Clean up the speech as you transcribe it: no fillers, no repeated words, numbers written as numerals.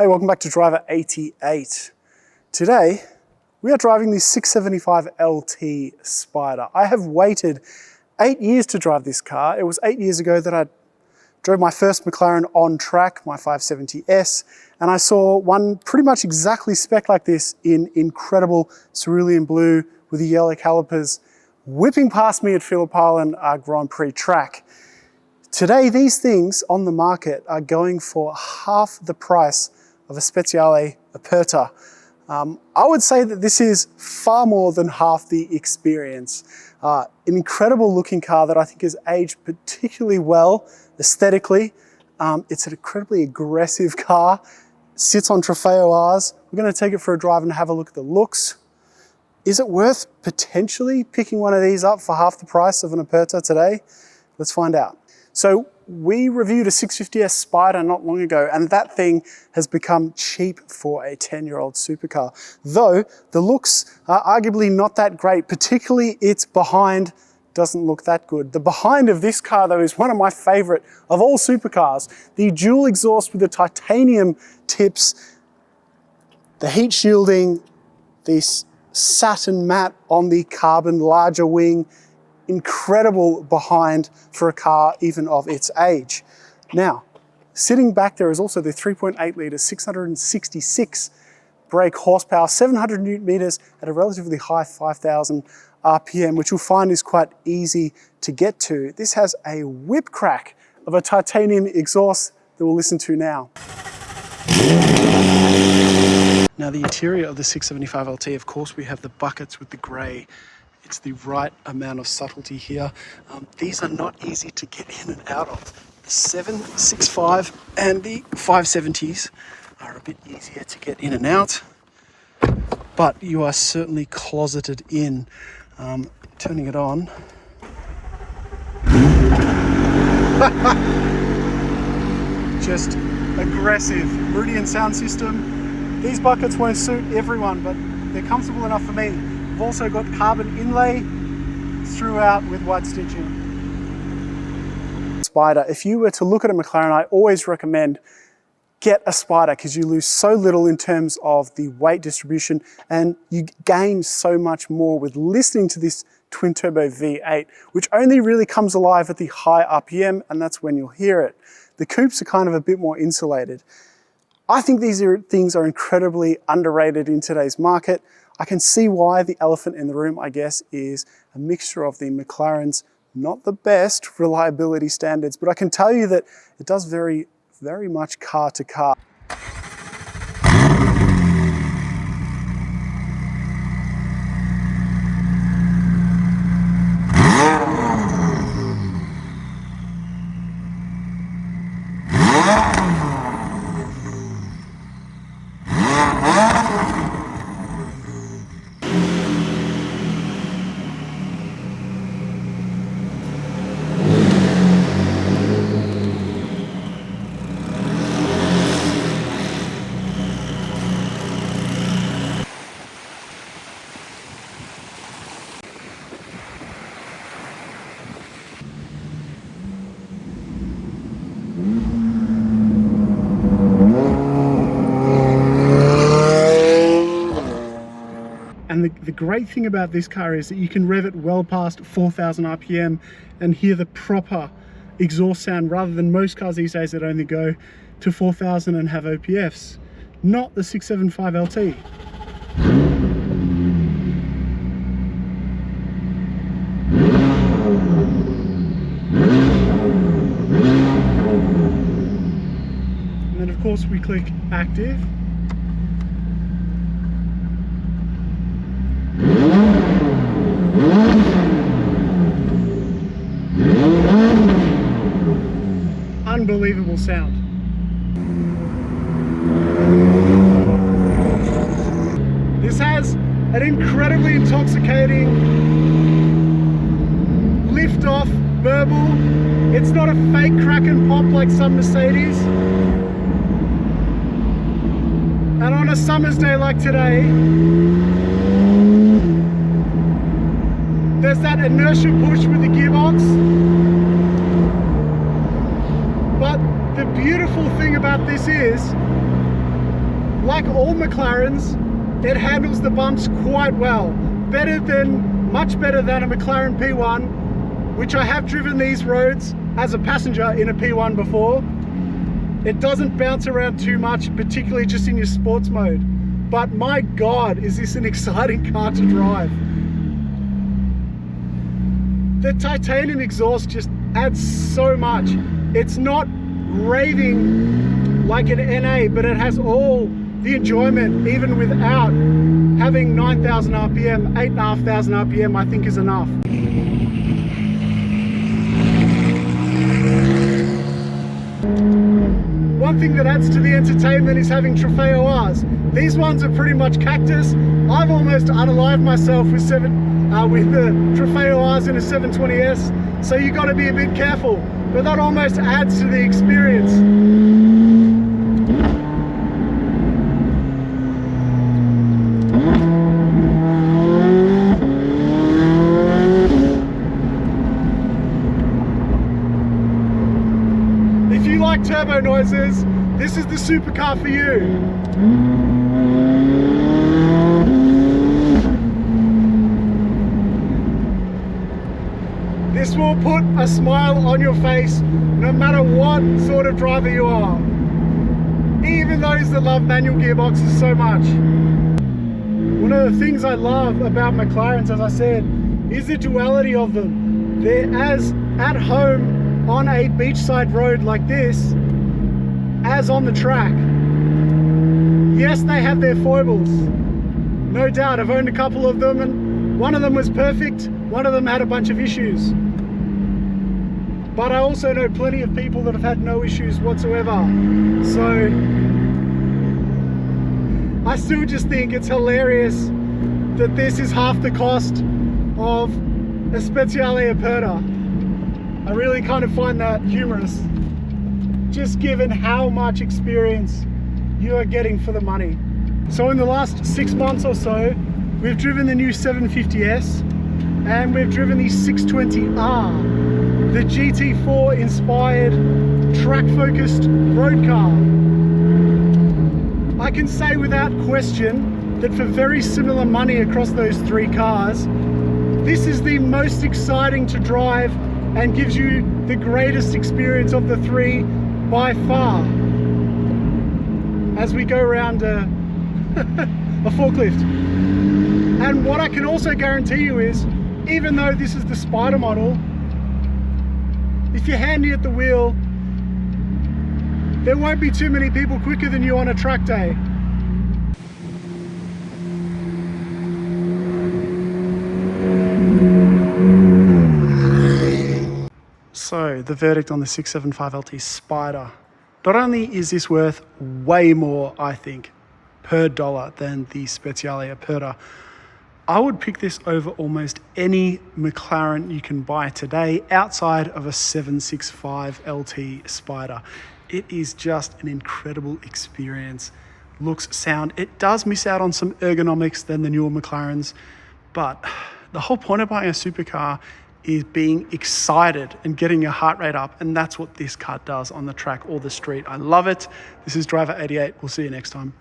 Hey, welcome back to Driver 88. Today, we are driving the 675 LT Spider. I have waited 8 years to drive this car. It was 8 years ago that I drove my first McLaren on track, my 570S, and I saw one pretty much exactly spec like this in incredible cerulean blue with the yellow calipers whipping past me at Phillip Island Grand Prix track. Today, these things on the market are going for half the price of a Speciale Aperta. I would say that this is far more than half the experience. An incredible looking car that I think has aged particularly well aesthetically. It's an incredibly aggressive car, sits on Trofeo R's. We're going to take it for a drive and have a look at the looks. Is it worth potentially picking one of these up for half the price of an Aperta today? Let's find out. So we reviewed a 650S Spider not long ago, and that thing has become cheap for a 10-year-old supercar. Though the looks are arguably not that great, particularly its behind doesn't look that good. The behind of this car though is one of my favorite of all supercars. The dual exhaust with the titanium tips, the heat shielding, this satin matte on the carbon larger wing. Incredible behind for a car even of its age. Now, sitting back there is also the 3.8 litre, 666 brake horsepower, 700 newton meters at a relatively high 5,000 RPM, which you'll find is quite easy to get to. This has a whip crack of a titanium exhaust that we'll listen to now. Now the interior of the 675 LT, of course, we have the buckets with the grey. It's the right amount of subtlety here. These are not easy to get in and out of. The 765 and the 570s are a bit easier to get in and out, but you are certainly closeted in. Turning it on. Just aggressive. Meridian sound system. These buckets won't suit everyone, but they're comfortable enough for me. We've also got carbon inlay throughout with white stitching. Spider, if you were to look at a McLaren, I always recommend get a Spider because you lose so little in terms of the weight distribution and you gain so much more with listening to this twin turbo V8, which only really comes alive at the high RPM, and that's when you'll hear it. The coupes are kind of a bit more insulated. I think these things are incredibly underrated in today's market. I can see why. The elephant in the room, I guess, is a mixture of the McLarens, not the best reliability standards, but I can tell you that it does vary very much car to car. And the great thing about this car is that you can rev it well past 4,000 RPM and hear the proper exhaust sound rather than most cars these days that only go to 4,000 and have OPFs. Not the 675 LT. And then of course we click active. Unbelievable sound. This has an incredibly intoxicating lift-off burble. It's not a fake crack and pop like some Mercedes. And on a summer's day like today, there's that inertia push with the gearbox. But the beautiful thing about this is like all McLarens, it handles the bumps quite well. Much better than a McLaren P1, which I have driven these roads as a passenger in a P1 before. It doesn't bounce around too much, particularly just in your sports mode. But my God, is this an exciting car to drive. The titanium exhaust just adds so much. It's not raving like an NA, but it has all the enjoyment even without having 9,000 RPM, 8,500 RPM I think is enough. One thing that adds to the entertainment is having Trofeo Rs. These ones are pretty much cactus. I've almost unalived myself with the Trofeo Rs in a 720S, so you got to be a bit careful, but that almost adds to the experience. If you like turbo noises, this is the supercar for you. This will put a smile on your face no matter what sort of driver you are. Even those that love manual gearboxes so much. One of the things I love about McLarens, as I said, is the duality of them. They're as at home on a beachside road like this as on the track. Yes, they have their foibles. No doubt, I've owned a couple of them and one of them was perfect, one of them had a bunch of issues. But I also know plenty of people that have had no issues whatsoever. So I still just think it's hilarious that this is half the cost of a Speciale Aperta. I really kind of find that humorous, just given how much experience you are getting for the money. So in the last 6 months or so, we've driven the new 750S and we've driven the 620R. The GT4 inspired track focused road car. I can say without question that for very similar money across those three cars, this is the most exciting to drive and gives you the greatest experience of the three by far as we go around a forklift. And what I can also guarantee you is, even though this is the Spider model, if you're handy at the wheel, there won't be too many people quicker than you on a track day. So the verdict on the 675 LT Spider. Not only is this worth way more, I think, per dollar than the Speciale Aperta, I would pick this over almost any McLaren you can buy today outside of a 765 LT Spider. It is just an incredible experience. Looks, sound. It does miss out on some ergonomics than the newer McLarens, but the whole point of buying a supercar is being excited and getting your heart rate up, and that's what this car does on the track or the street. I love it. This is Driver 88. We'll see you next time.